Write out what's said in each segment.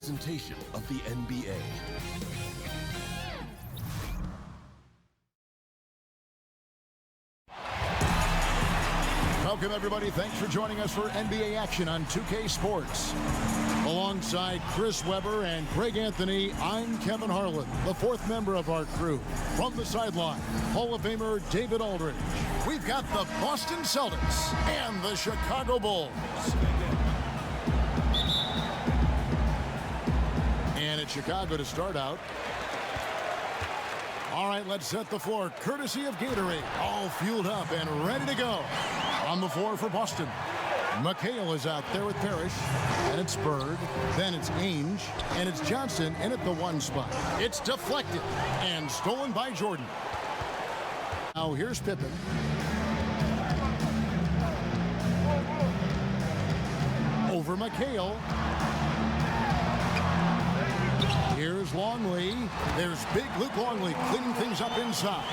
Presentation of the NBA. Welcome, everybody. Thanks for joining us for NBA action on 2K Sports. Alongside Chris Webber and Greg Anthony, I'm Kevin Harlan, the fourth member of our crew. From the sideline, Hall of Famer David Aldridge. We've got the Boston Celtics and the Chicago Bulls. And it's Chicago to start out. All right, let's set the floor. Courtesy of Gatorade. All fueled up and ready to go. On the floor for Boston. McHale is out there with Parish. And it's Bird. Then it's Ainge. And it's Johnson in at the one spot. It's deflected and stolen by Jordan. Now here's Pippen. Over McHale. Here's Longley. There's big Luke Longley cleaning things up inside.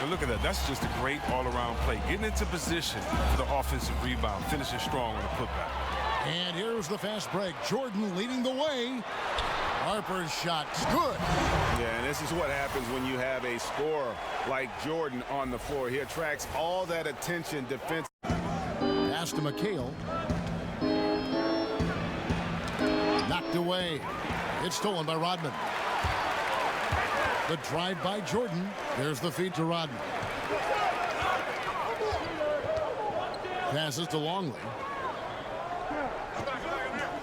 And look at that. That's just a great all-around play. Getting into position for the offensive rebound, finishing strong on the putback. And here's the fast break. Jordan leading the way. Harper's shot's good. Yeah, and this is what happens when you have a scorer like Jordan on the floor. He attracts all that attention defensively. Pass to McHale. Knocked away. It's stolen by Rodman. The drive by Jordan. There's the feed to Rodman. Passes to Longley.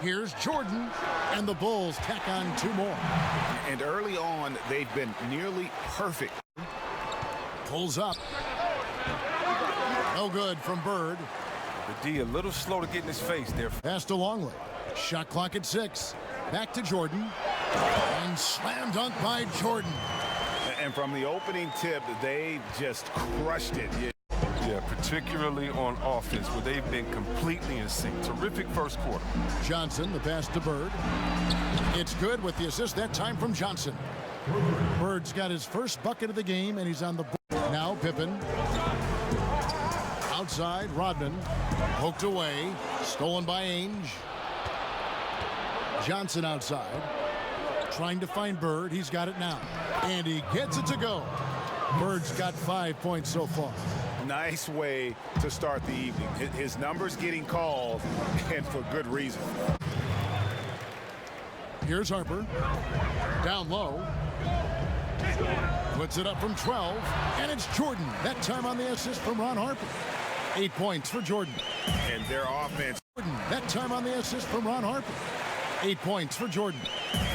Here's Jordan. And the Bulls tack on two more. And early on, they've been nearly perfect. Pulls up. No good from Bird. The D a little slow to get in his face there. Pass to Longley. Shot clock at 6. Back to Jordan. And slam dunk by Jordan. And from the opening tip, they just crushed it. Yeah, particularly on offense, where they've been completely in sync. Terrific first quarter. Johnson, the pass to Bird. It's good with the assist that time from Johnson. Bird's got his first bucket of the game, and he's on the board. Now Pippen. Outside, Rodman. Poked away. Stolen by Ainge. Johnson outside. Trying to find Bird. He's got it now. And he gets it to go. Bird's got 5 points so far. Nice way to start the evening. His numbers getting called, and for good reason. Here's Harper. Down low. Puts it up from 12. And it's Jordan. That time on the assist from Ron Harper. 8 points for Jordan. And their offense. Jordan. That time on the assist from Ron Harper. 8 points for Jordan.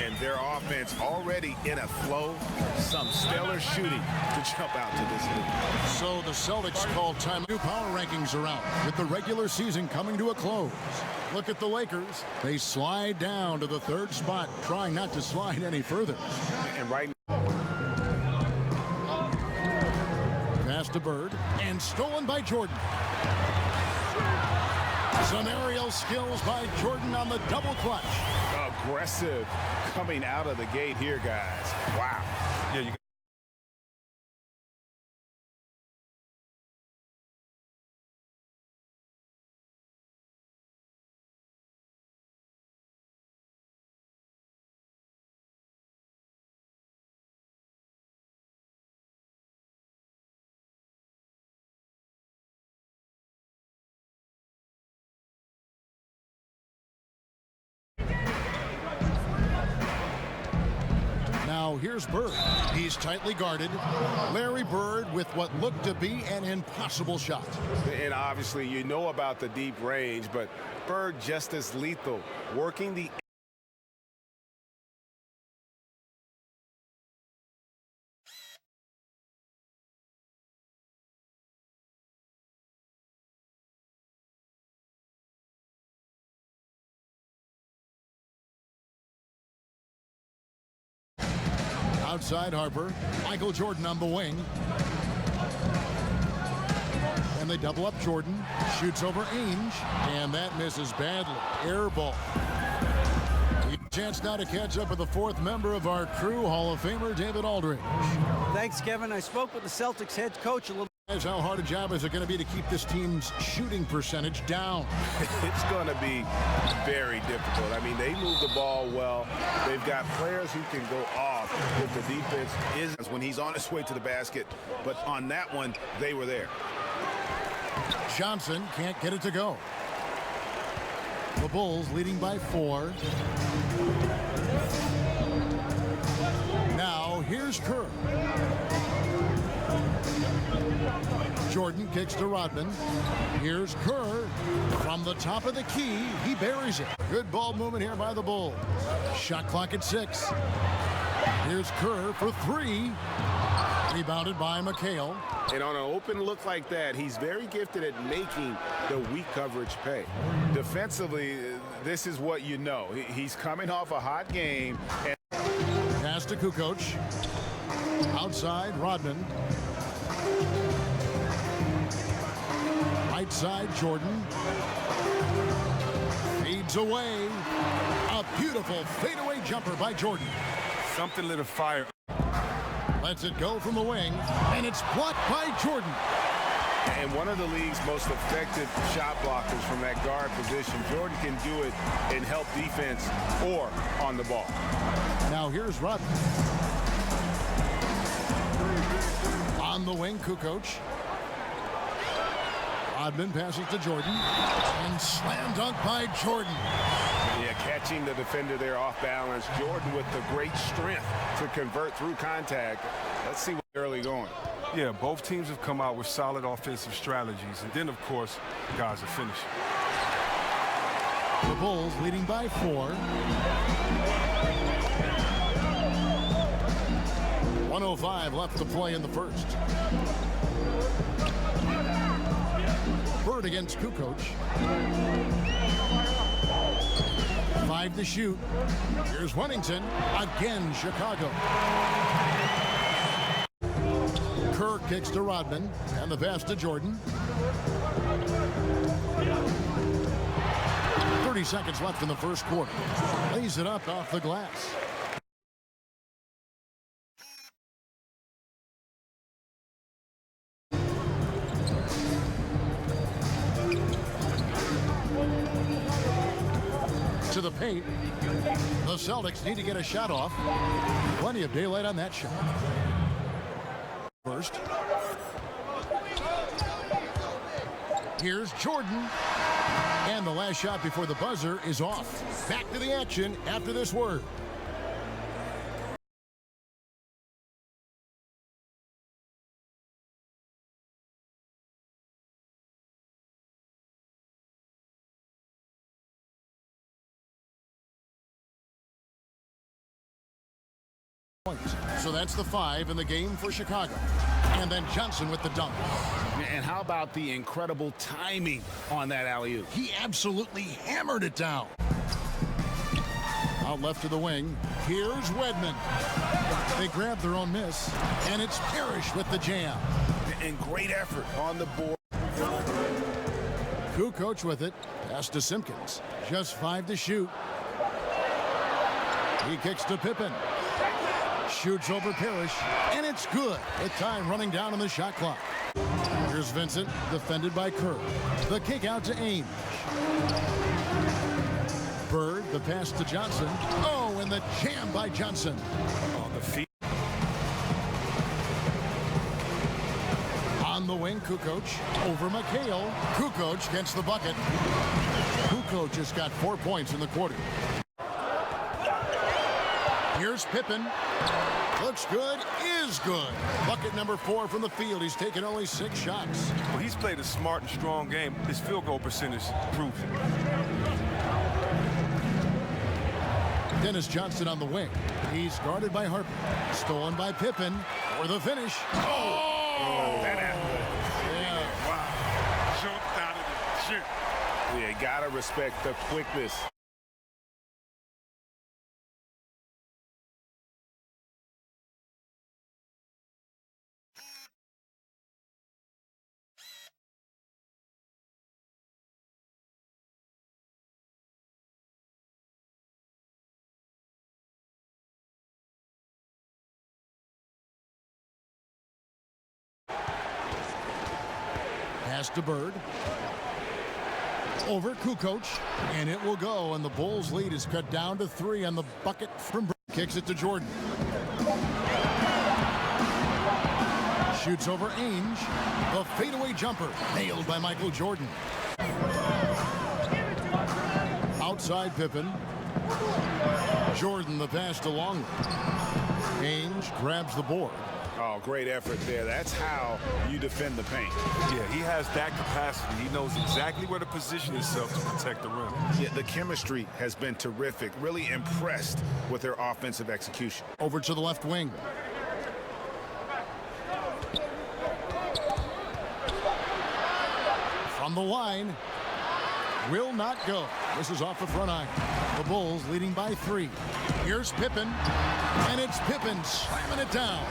And their offense already in a flow. Some stellar shooting to jump out to this league. So the Celtics called time. New power rankings are out with the regular season coming to a close. Look at the Lakers. They slide down to the 3rd spot, trying not to slide any further. And right now. Pass to Bird. And stolen by Jordan. Some aerial skills by Jordan on the double clutch. Aggressive coming out of the gate here, guys. Wow. Yeah, you Now here's Bird. He's tightly guarded. Larry Bird with what looked to be an impossible shot. And obviously you know about the deep range, but Bird just as lethal, working the outside Harper. Michael Jordan on the wing. And they double up Jordan. Shoots over Ainge. And that misses badly. Air ball. Chance now to catch up with the 4th member of our crew, Hall of Famer David Aldridge. Thanks, Kevin. I spoke with the Celtics head coach a little. How hard a job is it going to be to keep this team's shooting percentage down? It's going to be very difficult. I mean, they move the ball well. They've got players who can go off if the defense is when he's on his way to the basket. But on that one, they were there. Johnson can't get it to go. The Bulls leading by 4. Now here's Kerr. Jordan kicks to Rodman. Here's Kerr from the top of the key. He buries it. Good ball movement here by the Bulls. Shot clock at 6. Here's Kerr for 3. Rebounded by McHale. And on an open look like that, he's very gifted at making the weak coverage pay. Defensively, this is what you know. He's coming off a hot game. Pass to Kukoc. Outside, Rodman. Right side, Jordan. Fades away. A beautiful fadeaway jumper by Jordan. Something lit a fire. Lets it go from the wing, and it's blocked by Jordan. And one of the league's most effective shot blockers from that guard position. Jordan can do it and help defense or on the ball. Now here's Rodman. On the wing, Kukoc. Rodman passes to Jordan. And slam dunk by Jordan. Yeah, catching the defender there off balance. Jordan with the great strength to convert through contact. Let's see what's early going. Yeah, both teams have come out with solid offensive strategies. And then, of course, guys are finishing. The Bulls leading by 4. 1:05 left to play in the first. Bird against Kukoc. 5 to shoot. Here's Wennington. Again, Chicago. Kerr kicks to Rodman. And the pass to Jordan. 30 seconds left in the first quarter. Lays it up off the glass. To the paint. The Celtics need to get a shot off. Plenty of daylight on that shot. First. Here's Jordan. And the last shot before the buzzer is off. Back to the action after this word. So that's the 5 in the game for Chicago. And then Johnson with the dunk. And how about the incredible timing on that alley-oop? He absolutely hammered it down. Out left to the wing. Here's Wedman. They grab their own miss. And it's Parish with the jam. And great effort on the board. Kukoc with it. Pass to Simpkins. Just 5 to shoot. He kicks to Pippen. Shoots over Parish, and it's good. With time running down on the shot clock. Here's Vincent, defended by Kerr. The kick out to Ainge. Bird, the pass to Johnson. Oh, and the jam by Johnson. On the feet. On the wing, Kukoc. Over McHale. Kukoc gets the bucket. Kukoc has got 4 points in the quarter. Here's Pippen. Looks good, is good. Bucket number 4 from the field. He's taken only 6 shots. Well, he's played a smart and strong game. His field goal percentage proves it. Dennis Johnson on the wing. He's guarded by Harper. Stolen by Pippen for the finish. Oh! That happened. Yeah. Wow. Jumped out of the gym. Yeah, gotta respect the quickness. Pass to Bird. Over Kukoc, and it will go, and the Bulls lead is cut down to 3 on the bucket from kicks it to Jordan. Shoots over Ainge. The fadeaway jumper nailed by Michael Jordan. Outside Pippen. Jordan the pass to Longley. Ainge grabs the board. Oh, great effort there. That's how you defend the paint. Yeah, he has that capacity. He knows exactly where to position himself to protect the rim. Yeah, the chemistry has been terrific. Really impressed with their offensive execution. Over to the left wing. From the line. Will not go. This is off the front eye. The Bulls leading by 3. Here's Pippen. And it's Pippen slamming it down.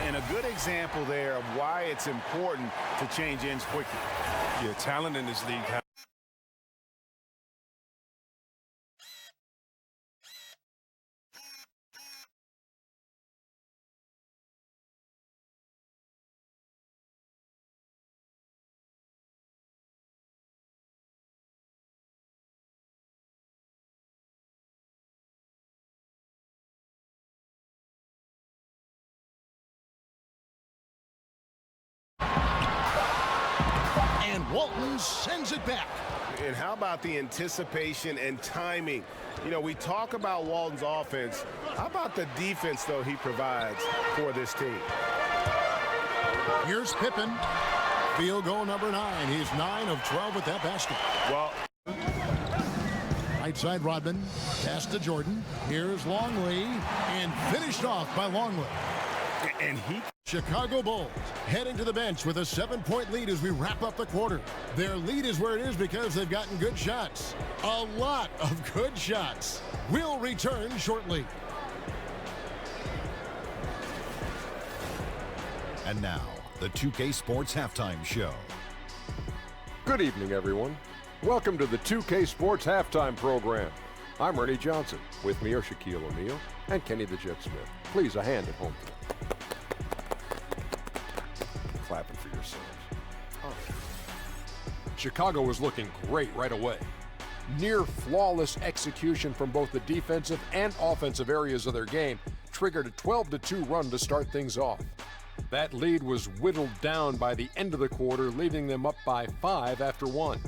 And a good example there of why it's important to change ends quickly. Yeah, talent in this league. And Walton sends it back. And how about the anticipation and timing? You know, we talk about Walton's offense. How about the defense, though, he provides for this team? Here's Pippen. Field goal number 9. He's 9 of 12 with that basket. Well, right side Rodman. Pass to Jordan. Here's Longley. And finished off by Longley. and he... Chicago Bulls heading to the bench with a 7-point lead as we wrap up the quarter. Their lead is where it is because they've gotten good shots. A lot of good shots. We'll return shortly. And now, the 2K Sports Halftime Show. Good evening, everyone. Welcome to the 2K Sports Halftime Program. I'm Ernie Johnson. With me are Shaquille O'Neal and Kenny the Jet Smith. Please, a hand at home. Clapping for yourselves. Oh. Chicago was looking great right away. Near flawless execution from both the defensive and offensive areas of their game triggered a 12-2 run to start things off. That lead was whittled down by the end of the quarter, leaving them up by 5 after 1.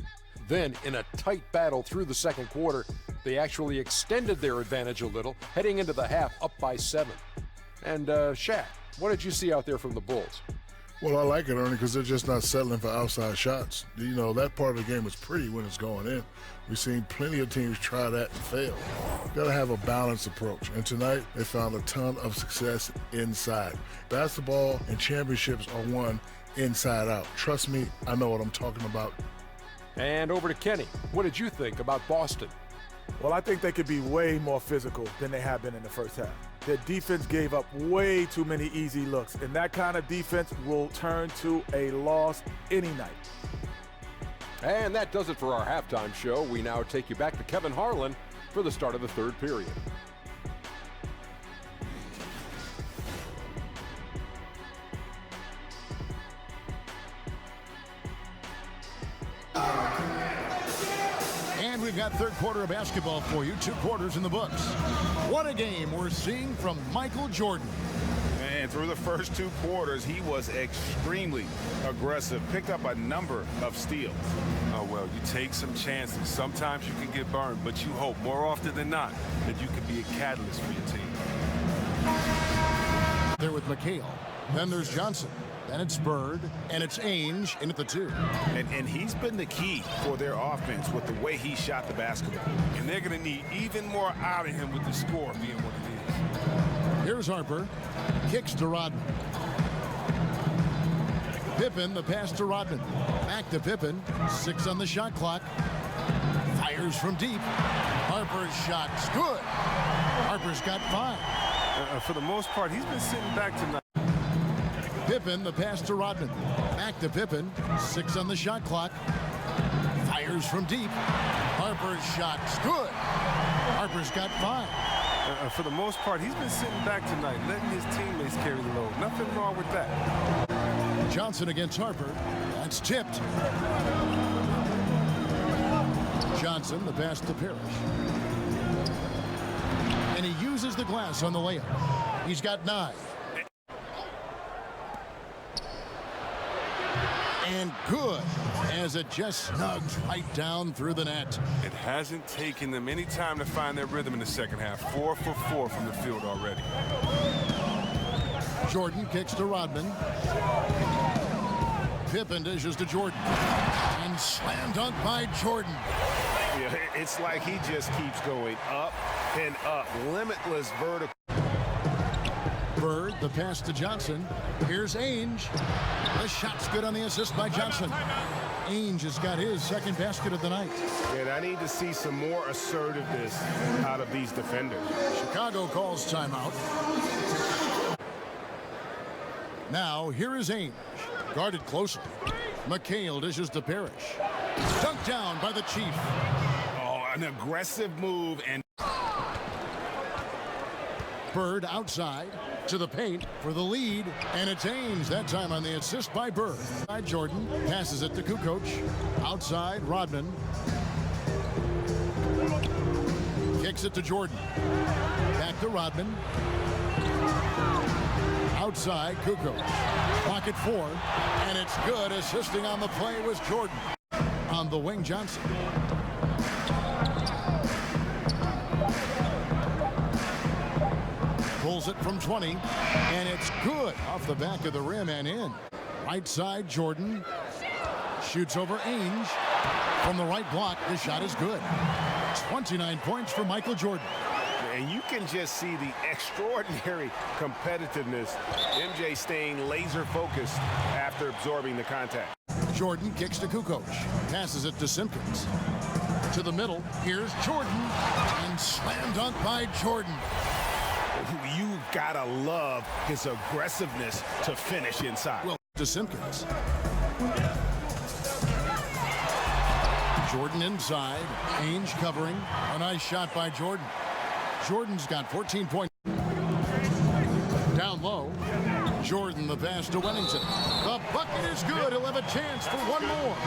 Then, in a tight battle through the second quarter, they actually extended their advantage a little, heading into the half up by 7. And, Shaq, what did you see out there from the Bulls? Well, I like it, Ernie, because they're just not settling for outside shots. You know, that part of the game is pretty when it's going in. We've seen plenty of teams try that and fail. Got to have a balanced approach. And tonight, they found a ton of success inside. Basketball and championships are won inside out. Trust me, I know what I'm talking about. And over to Kenny. What did you think about Boston? Well, I think they could be way more physical than they have been in the first half. Their defense gave up way too many easy looks, and that kind of defense will turn to a loss any night. And that does it for our halftime show. We now take you back to Kevin Harlan for the start of the third period. And we've got third quarter of basketball for you. 2 quarters in the books. What a game we're seeing from Michael Jordan. And through the first 2 quarters, he was extremely aggressive. Picked up a number of steals. Oh, well, you take some chances. Sometimes you can get burned, but you hope more often than not that you can be a catalyst for your team. There with McHale. Then there's Johnson. Then it's Bird, and it's Ainge in at the 2. And he's been the key for their offense with the way he shot the basketball. And they're going to need even more out of him with the score being what it is. Here's Harper. Kicks to Rodman. Pippen, the pass to Rodman. Back to Pippen. 6 on the shot clock. Fires from deep. Harper's shot's good. Harper's got 5. For the most part, he's been sitting back tonight. Pippen, the pass to Rodman. Back to Pippen. 6 on the shot clock. Fires from deep. Harper's shot's good. Harper's got 5. For the most part, he's been sitting back tonight, letting his teammates carry the load. Nothing wrong with that. Johnson against Harper. That's tipped. Johnson, the pass to Parish. And he uses the glass on the layup. He's got 9. And good, as it just snugs right down through the net. It hasn't taken them any time to find their rhythm in the second half. 4 for 4 from the field already. Jordan kicks to Rodman. Pippen dishes to Jordan. And slam dunk by Jordan. Yeah, it's like he just keeps going up and up. Limitless vertical. Bird, the pass to Johnson. Here's Ainge. The shot's good on the assist by Johnson. Ainge has got his second basket of the night. And I need to see some more assertiveness out of these defenders. Chicago calls timeout. Now, here is Ainge. Guarded closely. McHale dishes to Parish. Dunked down by the Chief. Oh, an aggressive move. And Bird outside to the paint for the lead, and it's Ainge that time on the assist by Bird. Jordan passes it to Kukoc. Outside, Rodman. Kicks it to Jordan. Back to Rodman. Outside, Kukoc. Pocket 4, and it's good. Assisting on the play was Jordan. On the wing, Johnson. Pulls it from 20, and it's good off the back of the rim and in. Right side, Jordan shoots over Ainge from the right block. The shot is good. 29 points for Michael Jordan. And you can just see the extraordinary competitiveness. MJ staying laser focused after absorbing the contact. Jordan kicks to Kukoc. Passes it to Simpkins. To the middle. Here's Jordan. And slam dunk by Jordan. You gotta love his aggressiveness to finish inside. Well, to Simpkins. Jordan inside. Ainge covering. A nice shot by Jordan. Jordan's got 14 points. Down low. Jordan, the pass to Wennington. The bucket is good. He'll have a chance for one more.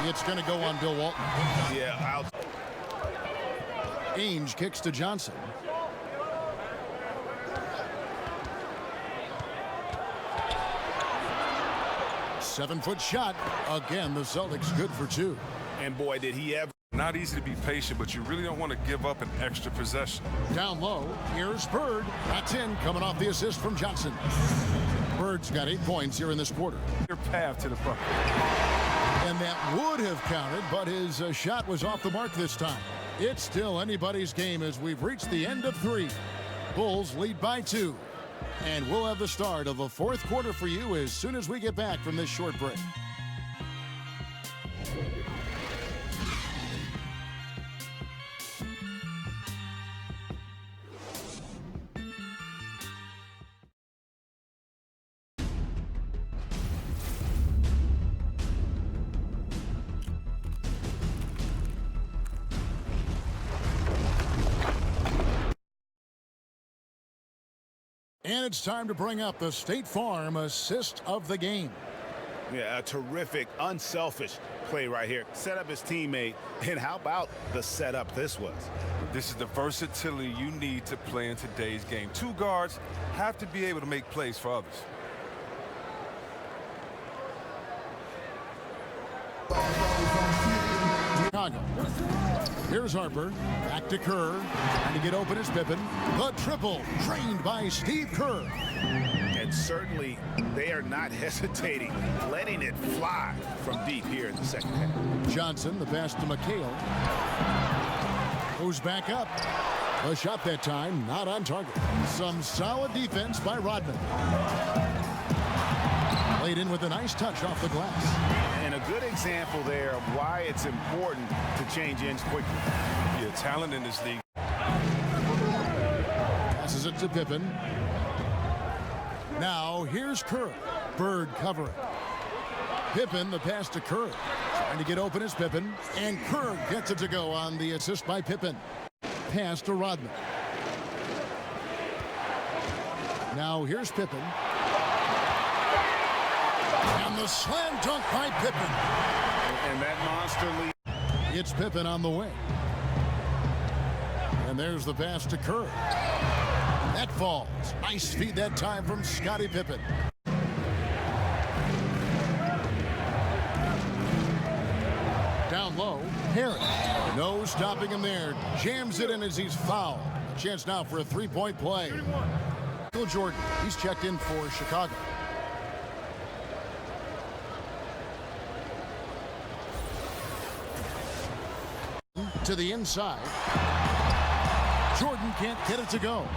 It's going to go on Bill Walton. Yeah, out. Ainge kicks to Johnson. Seven-foot shot. Again, the Celtics good for 2. And boy, did he ever. Not easy to be patient, but you really don't want to give up an extra possession. Down low, here's Bird. That's in, coming off the assist from Johnson. Bird's got 8 points here in this quarter. Your path to the bucket. And that would have counted, but his shot was off the mark this time. It's still anybody's game as we've reached the end of 3. Bulls lead by 2. And we'll have the start of the 4th quarter for you as soon as we get back from this short break. And it's time to bring up the State Farm assist of the game. Yeah, a terrific, unselfish play right here. Set up his teammate, and how about the setup this was? This is the versatility you need to play in today's game. 2 guards have to be able to make plays for others. Chicago. Here's Harper. Back to Kerr. Trying to get open is Pippen. The triple trained by Steve Kerr. And certainly they are not hesitating, letting it fly from deep here in the second half. Johnson, the pass to McHale. Goes back up. A shot that time, not on target. Some solid defense by Rodman. Laid in with a nice touch off the glass. And a good example there of why it's important to change ends quickly. Yeah, talent in this league. Passes it to Pippen. Now here's Kerr. Bird covering. Pippen, the pass to Kerr. Trying to get open is Pippen. And Kerr gets it to go on the assist by Pippen. Pass to Rodman. Now here's Pippen. And the slam dunk by Pippen. And that monster lead. It's Pippen on the wing. And there's the pass to Kerr. That falls. Nice feed that time from Scottie Pippen. Down low, Harris. No stopping him there. Jams it in as he's fouled. A chance now for a three-point play. Michael Jordan, he's checked in for Chicago. To the inside. Jordan can't get it to go.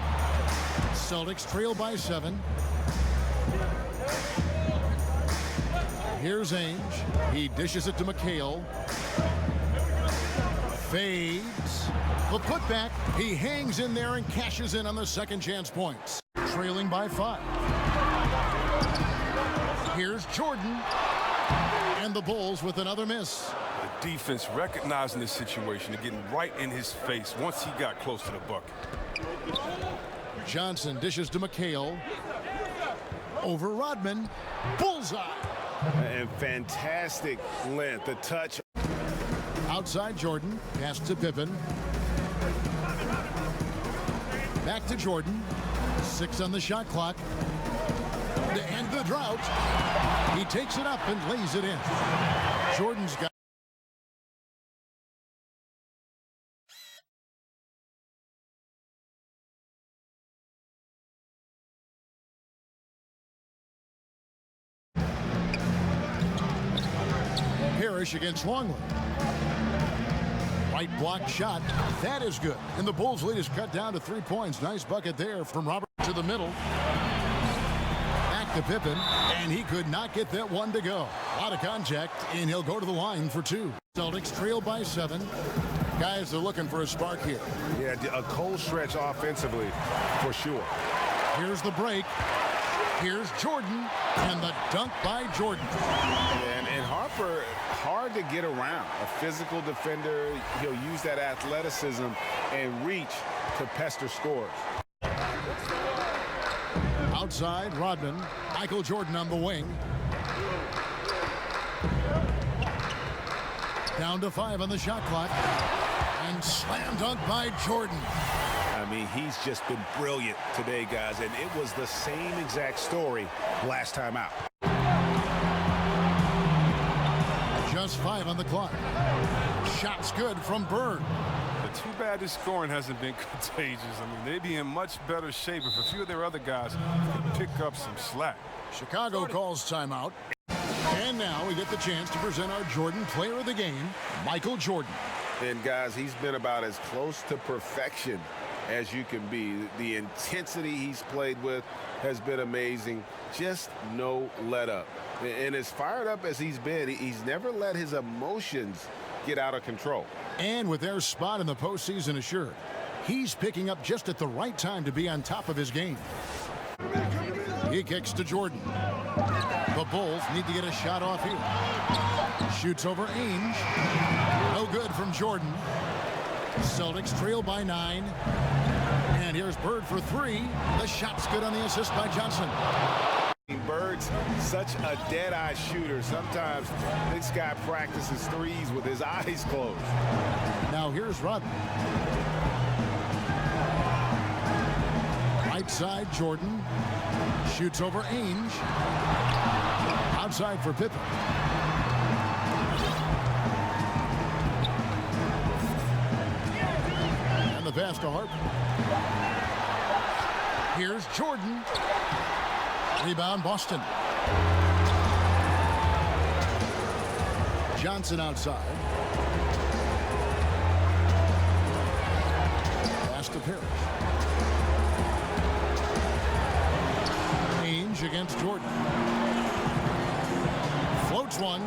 Celtics trail by 7. Here's Ainge. He dishes it to McHale. Fades. The putback. He hangs in there and cashes in on the second chance points. Trailing by 5. Here's Jordan. And the Bulls with another miss. The defense recognizing this situation and getting right in his face once he got close to the bucket. Johnson dishes to McHale. Over Rodman. Bullseye. And fantastic length. The touch. Outside Jordan. Pass to Pippen. Back to Jordan. 6 on the shot clock. To end the drought. He takes it up and lays it in. Jordan's got. Parish against Longley. Right block shot. That is good. And the Bulls lead is cut down to 3 points. Nice bucket there from Robert to the middle. Back to Pippen. And he could not get that one to go. A lot of contact. And he'll go to the line for 2. Celtics trail by 7. Guys are looking for a spark here. Yeah, a cold stretch offensively for sure. Here's the break. Here's Jordan. And the dunk by Jordan. And Harper, hard to get around. A physical defender. He'll use that athleticism and reach to pester scores. Outside, Rodman. Michael Jordan on the wing. Down to 5 on the shot clock. And slam dunk by Jordan. I mean, he's just been brilliant today, guys. And it was the same exact story last time out. Just 5 on the clock. Shots good from Bird. But too bad this scoring hasn't been contagious. I mean, they'd be in much better shape if a few of their other guys could pick up some slack. Chicago calls timeout. And now we get the chance to present our Jordan player of the game, Michael Jordan. And guys, he's been about as close to perfection as you can be. The intensity he's played with has been amazing. Just no let up. And as fired up as he's been, he's never let his emotions get out of control. And with their spot in the postseason assured, he's picking up just at the right time to be on top of his game. He kicks to Jordan. The Bulls need to get a shot off here. Shoots over Ainge. No good from Jordan. Celtics trail by 9. And here's Bird for 3. The shot's good on the assist by Johnson. Bird's such a dead-eye shooter. Sometimes this guy practices threes with his eyes closed. Now here's Rodman. Right side, Jordan. Shoots over Ainge. Outside for Pippen. And the pass to Harper. Here's Jordan. Rebound, Boston. Johnson outside. Pass to Parish. Ainge against Jordan. Floats one,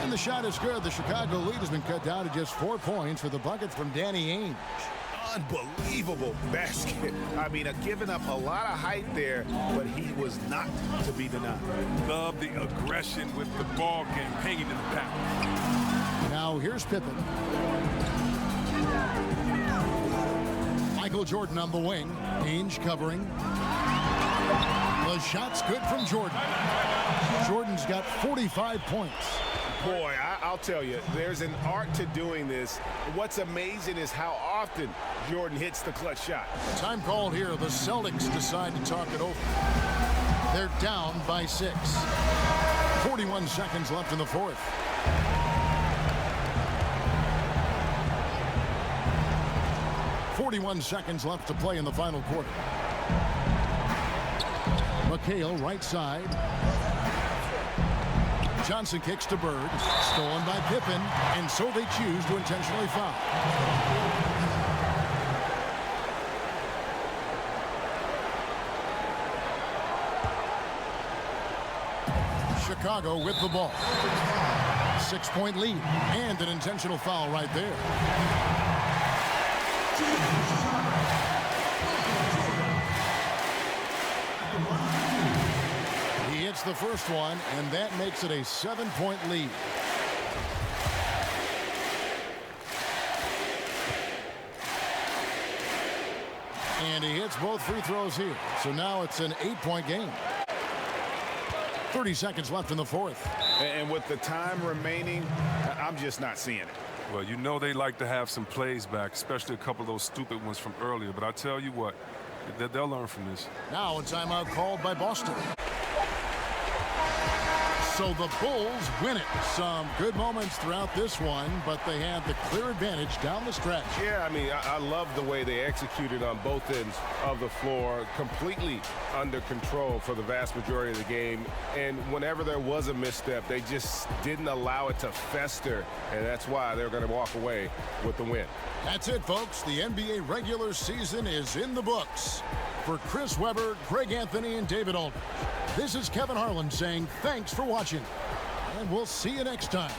and the shot is good. The Chicago lead has been cut down to just 4 points with a bucket from Danny Ainge. Unbelievable basket. I mean, giving up a lot of height there, but he was not to be denied. Love the aggression with the ball game hanging in the pack. Now here's Pippen. Michael Jordan on the wing. Ainge covering. The shot's good from Jordan. Jordan's got 45 points. Boy, I'll tell you, there's an art to doing this. What's amazing is how often Jordan hits the clutch shot. Time called here. The Celtics decide to talk it over. They're down by 6. 41 seconds left in the fourth. .41 seconds left to play in the final quarter. McHale right side. Johnson kicks to Bird. Stolen by Pippen, and so they choose to intentionally foul. Chicago with the ball. 6-point lead, and an intentional foul right there. He hits the first one, and that makes it a 7-point lead. And he hits both free throws here. So now it's an 8-point game. 30 seconds left in the fourth. And with the time remaining, I'm just not seeing it. Well, you know they like to have some plays back, especially a couple of those stupid ones from earlier. But I tell you what, they'll learn from this. Now a timeout called by Boston. So the Bulls win it. Some good moments throughout this one, but they had the clear advantage down the stretch. Yeah, I mean, I love the way they executed on both ends of the floor, completely under control for the vast majority of the game. And whenever there was a misstep, they just didn't allow it to fester, and that's why they're going to walk away with the win. That's it, folks. The NBA regular season is in the books. For Chris Webber, Greg Anthony, and David Aldridge, this is Kevin Harlan saying thanks for watching, and we'll see you next time.